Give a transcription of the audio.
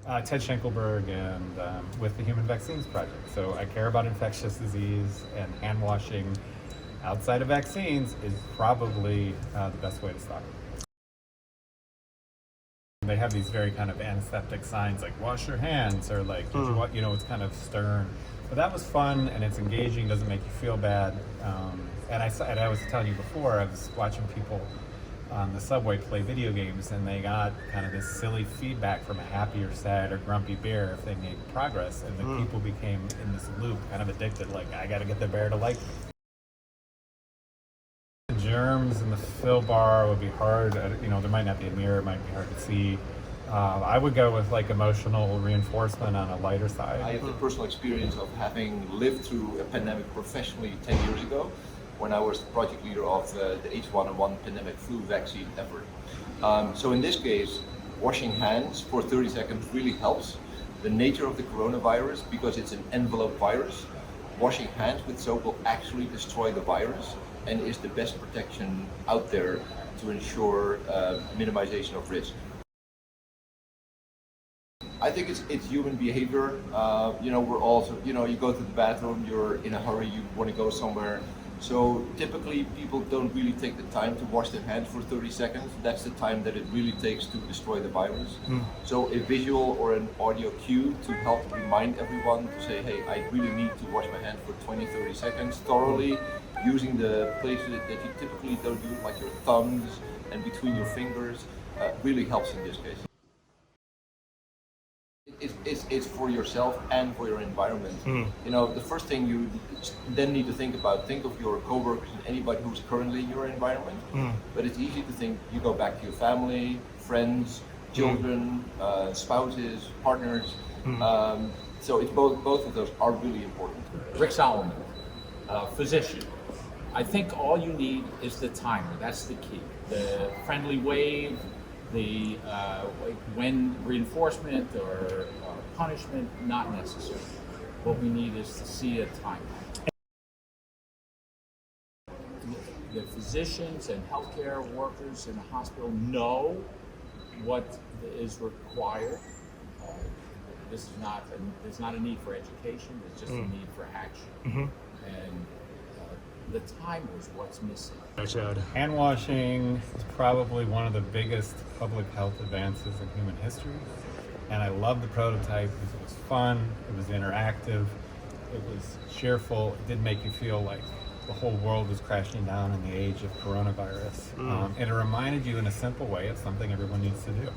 Ted Schenkelberg and with the Human Vaccines Project. So I care about infectious disease, and hand washing outside of vaccines is probably the best way to start. They have these very kind of antiseptic signs like wash your hands, or like, it's kind of stern. But that was fun, and it's engaging, doesn't make you feel bad. And I was telling you before, I was watching people on the subway play video games, and they got kind of this silly feedback from a happy or sad or grumpy bear if they made progress, and the people became in this loop, kind of addicted, like, I gotta get the bear to like me. The germs and the fill bar would be hard, there might not be a mirror, it might be hard to see. I would go with like emotional reinforcement on a lighter side. I have the personal experience of having lived through a pandemic professionally 10 years ago, when I was the project leader of the H1N1 pandemic flu vaccine effort. So in this case, washing hands for 30 seconds really helps. The nature of the coronavirus, because it's an envelope virus, washing hands with soap will actually destroy the virus and is the best protection out there to ensure minimization of risk. I think it's human behavior. We're also, you go to the bathroom, you're in a hurry, you want to go somewhere. So typically people don't really take the time to wash their hands for 30 seconds. That's the time that it really takes to destroy the virus. So a visual or an audio cue to help remind everyone to say, hey, I really need to wash my hands for 20-30 seconds thoroughly, using the places that you typically don't use, like your thumbs and between your fingers, really helps in this case. It's for yourself and for your environment. The first thing you then need to think of your coworkers and anybody who's currently in your environment. But it's easy to think you go back to your family, friends, children, spouses, partners. So it's both of those are really important. Rick Solomon, physician. I think all you need is the timer. That's the key. The friendly wave, the when reinforcement or punishment, not necessary. What we need is to see a timer. The physicians and healthcare workers in the hospital know what is required. There's not a need for education, there's just a need for action. And the timer is what's missing. Hand washing is probably one of the biggest public health advances in human history. And I love the prototype because it was fun, it was interactive, it was cheerful, it did make you feel like the whole world was crashing down in the age of coronavirus. And it reminded you in a simple way of something everyone needs to do.